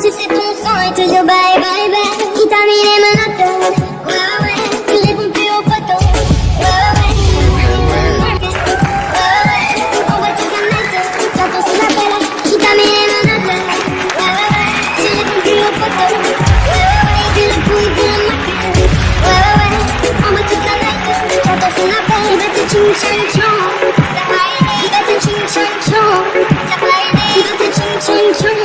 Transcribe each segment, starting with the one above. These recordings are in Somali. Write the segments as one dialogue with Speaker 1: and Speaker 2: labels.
Speaker 1: si c'est ton sang et toujours bye bye bye. Qui t'a mis les menottes? Ouais ouais, tu réponds plus au poteau. Ouais ouais, on voit tout un net. J'entends son appel. Qui t'a mis les menottes? Ouais ouais, tu réponds plus au poteau. Ouais ouais, tu le fous, tu le maques. Ouais on voit tout un net. J'entends son appel. Il va te ching chang chong. Il va te ching chang chong. Il va te ching chang chong.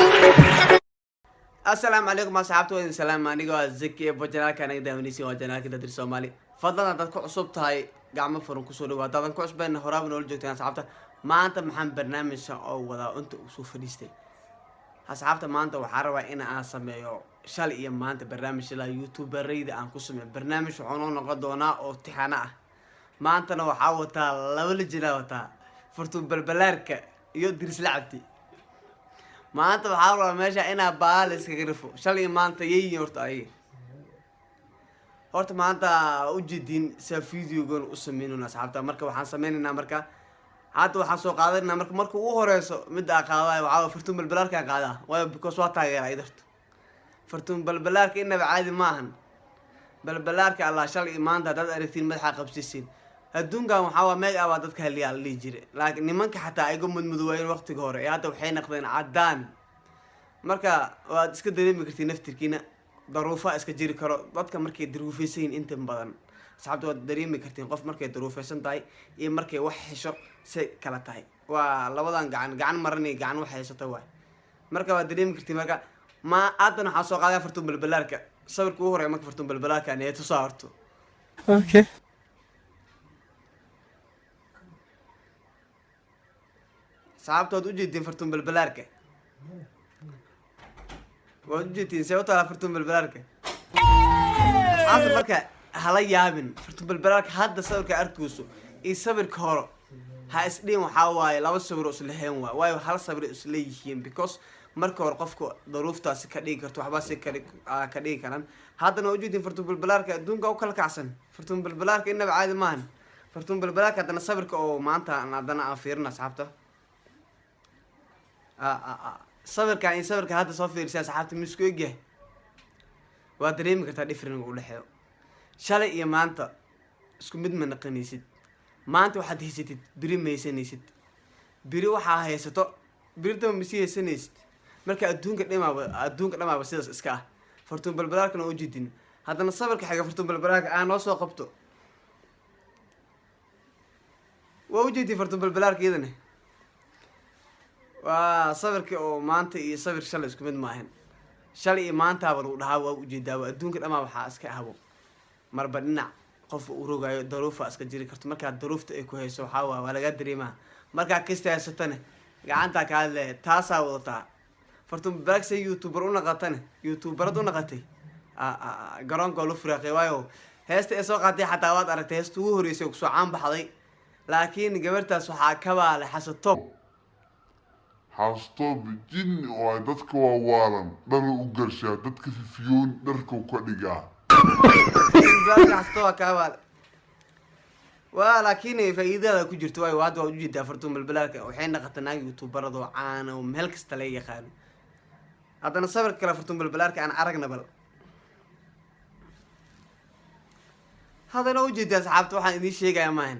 Speaker 2: السلام عليكم أصحابتي وين سلام أنيقو زكي بوجنا كان يقدر ونسي وجنا كده درس سومالي فضلنا تذكر عصبت هاي قام فرن كسور وهذا كوس بين هراب نقول جوتين أصحابته ما أنت محمد برنامج أو وذا أنت وصوف ليستي أصحابته ما أنت وحاروا إن أسميه شال إيام ما أنت برنامج لا يوتيوب ريد أن كسمه برنامج عنون قدونا أو تحنا ما أنت لو حاولت لول جلاوتا فرتو بالبلارك يدرس لعبتي ما أنت بحاول ماشي أنا بالس كغرفه شالي ما أنت يورت أيه هورت ما أنت وجدين سفيديو يقول أسمينه ناس حتى مركب وحن سميننا مركب حتى وحن سوق قادرنا مركب وهرسو مدة قاضي وعاو فرتون بالبلارك قاضي وبكوس وقتها غير عيدرت فرتون بالبلارك إنه بعادي ماهن بالبلارك الله شالي ما أنت تدرسين مدح قبسيسين الدنيا محاوى ميجا وادتك هاللي اللي يجري لكن نمانك حتى يقوم من مدوين وقت جوري يا تو حين نقدين عدان مركا واد اسك دريمي كرتي نفتركينا ظروفها اسك جيري كرو dadka markay daruufaysan inta badan saxabtu wad dareemi kartiin qof markay daruufaysan tahay iyo markay wax hesho si kala tahay waa labadan gacan marnay gacan wax heshato waa marka wad dareemi kartiin marka ma aadan waxa soo qaaday fartuun balbalaarka sawirku u horeeyay marka fartuun balbalaarka ay tusaarto
Speaker 3: Okay.
Speaker 2: صعبت وجدتين فرتون بالبلاركة وجدتين سويتها على فرتون بالبلاركة صعبت المركة هلا يابن فرتون بالبلاركة هذا صبر كأركوسو يصبر كهرو هاسلي محاواي لو صبر أسلحين واي هلا صبر أسلحين because مركة ورقفكو ظروفته سكدي كرتو حباس كدي كلام هذا نوجدين فرتون بالبلاركة دون جو كل كعسن فرتون بالبلاركة إنه بعاد مان فرتون بالبلاركة هذا صبر كأو ما أنت أنا أفيرنا صعبته صبرك هذا صافي رسالة صحابتي مسكو يجيه وادريم كرتا ديفرن ولا حيو شالي يا ما أنت اسكو مد من قنيسد ما أنت واحد هيسيت بريم ميسنيسد بري وحا هيستو بريتو مسيه سنيسد مركا أدونك لما بس اسكا فرتون بالبلاك أنا وجدين هذا الصبر حاجة فرتون بالبلاك أنا وصو قبته ووجدي فرتون بالبلاك إذنه وصبرك أو مانتي صبر شلي اسكو مد ماهن شلي مانتا برو دهاو وجيدا ادونك دما waxa iska habo marba dhinac qof uu rogayo daruufa iska jiri karto marka daruufta ay ku hayso waxa waa laga dareemaa marka kasta haysatana gacanta ka le taasa wadata fartum baagsa youtuber una qatana youtuberad una qatay garoonka loo firaaqay waayo heesta ay soo qaaday xataa waad aragtay heesta ugu horeysay ku soo caan baxday laakiin gabartaas waxa ka baale xasato
Speaker 4: حاستوب جن وعدتك ووارن دلو وقرشا دتك في فيون درك وكدقا
Speaker 2: حاستوها كابال ولكن فايدة كو جرت واي واد وجد فرتون بالبلاك وحين قتنا يوتيوبر دو عانا ومهلك استلي خان هذا نصبر كلا فرتون بالبلاك انا عرقنا بل هذا لو جد اصحابته waxaan idin sheegaya maahan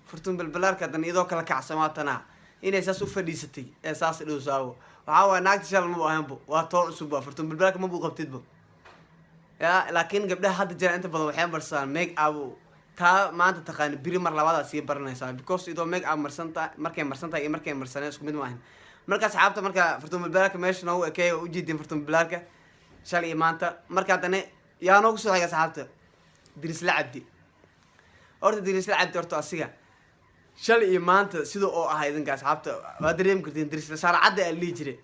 Speaker 2: فرتون بالبلاك hadan idoo kala kacsamatana inay saas u fadhiisatay ee saas dhuu saawo waxa waa naagta shal ma baahanbo waa too cusub fartuun bilbalka ma buu qabtidbo ya laakiin gabdhaha hadda jira inta badan waxay marsan make up ta maanta taqaan biri mar labaad si baranaysaa because idoo make up marsanta markay marsantahay iyo markay marsanay isku mid maahan marka asxaabta marka fartuun bilbalka meesha noo ekay u jiidin fartuun bilbalka shal iyo maanta marka hadana yaa noogu soo xigay asxaabta diris la cabdi orda diris la cabdi orta asiga شالي إيمانته سيدو أو هاي ذنك أصحابته وادريم كرتين درس صار عدى اللي يجري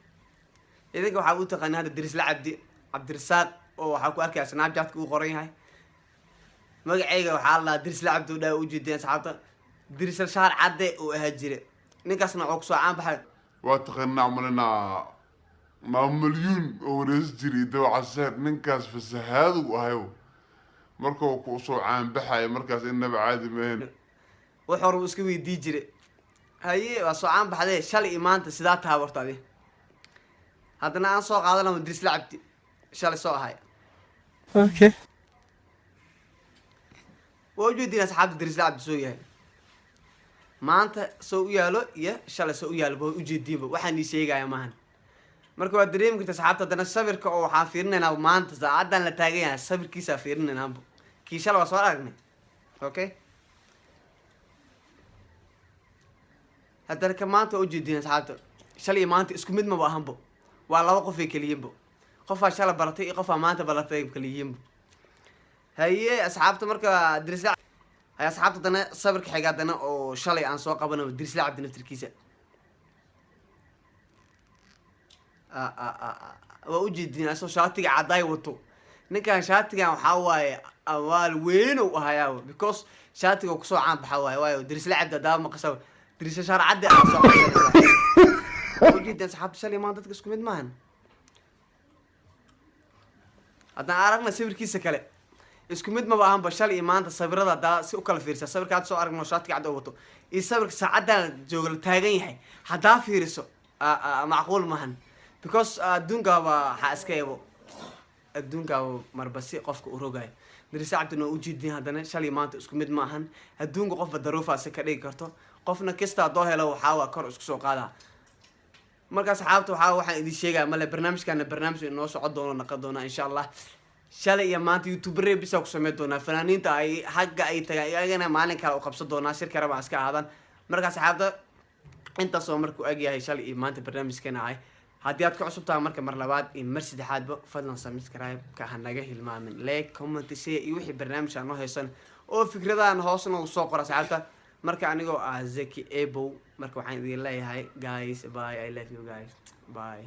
Speaker 2: إذا كوا حاولت تقني هذا الدرس لعبدي عبد الرزاق أو حكوا أركي سناب جات كوا قرين هاي ما قاعد وحالا درس لعبته ولا وجدين أصحابته درس صار عدى وهجري نكاسنا عقصو عام بحال
Speaker 4: واتقن عملنا ما مليون ورز جري دو عسير ننكاس في السهاد وهايو مركو كوصو عام بحاي مركز إنه عادي مهن
Speaker 2: وحور اسكوي دي جري هاي وصو عام بحال شالي إيمانته سيدات هاورت هذه haddana aan soo qaadanama diris la cabdi shalay soo ahay
Speaker 3: Okay.
Speaker 2: waa ujeedin asxaabta diris la cabdi soo yahay maanta soo u yaalo iyo shalay soo u yaalo ba ujeediinba waxaan ii sheegaya maahan marka waa dareemi karta asxaabta haddana sawirka oo waxaan fiirinaynaa maanta saacaddan la taagan yahay sawirkiisaa fiirinaynaanba kii shalay waa soo aragnay okay haddana ka maanta waa ujeediin asxaabta shalay iyo maanta isku mid maba ahanbo waa laba qof ay keliyiinbo qofaa shalay baratay iyo qofaa maanta baratay keliyiinbo haye asxaabta marka diris la hay asxaabta haddana sawirka xiga haddana oo shalay aan soo qabanayo diris la cabdi naftirkiisa waa ujeedin asoo shaatiga caddaay wato ninkan shaatigan waxaa waaye awaal weyn u ahayaa because shaatiga kusoo caan baxa waaye waayo diris la cabdi haddaaba maqasha dirisha shaar caddi aan soo qabanayo ujeedin asxaabta shalay maan dadka isku mid maahan haddaan aragna sawirkiisa kale isku mid maba ahanba shalay iyo maanta sawirada haddaa si u kala fiirisa sawirka hadda soo aragno shaatiga cadda wato iyo sawirka saacaddan jooga la taagan yahay haddaa fiiriso macquul maahan because adduunkaaba waxaa iska eebo adduunkaaba marbasi qofka u rogayo dirisa cabdina waa ujeedin haddana shalay maanta isku mid ma ahan adduunka qofba daruufaasi ka dhigi karto qofna kasta haddoo helo waxaa kor isku soo qaadaa marka asxaabta waxaan idin sheegaya male barnaamijkana barnaamij inoo socon doono naqon doona insha allah shalay iyo maanta youtuberre bisa ku sameyn doonaa fanaaniinta ay xagga ay tagaan iyagana maalin kale u qabsan doonaa shir kale baa iska aadan marka asxaabta intaasoo markuu egyahay shalay iyo maanta barnaamijkeena ahay haddii aad ka cusub tahay marka mar labaad iyo mar saddexaadba fadlan subscribe-ka ha naga hilmaamin like comment share iyo wixii barnaamij aan noo haysan oo fikradahan hoosna uu soo qora asxaabta marka anigoo Zeki Ebo marka waxaan idin leeyahay guys bye I love you guys bye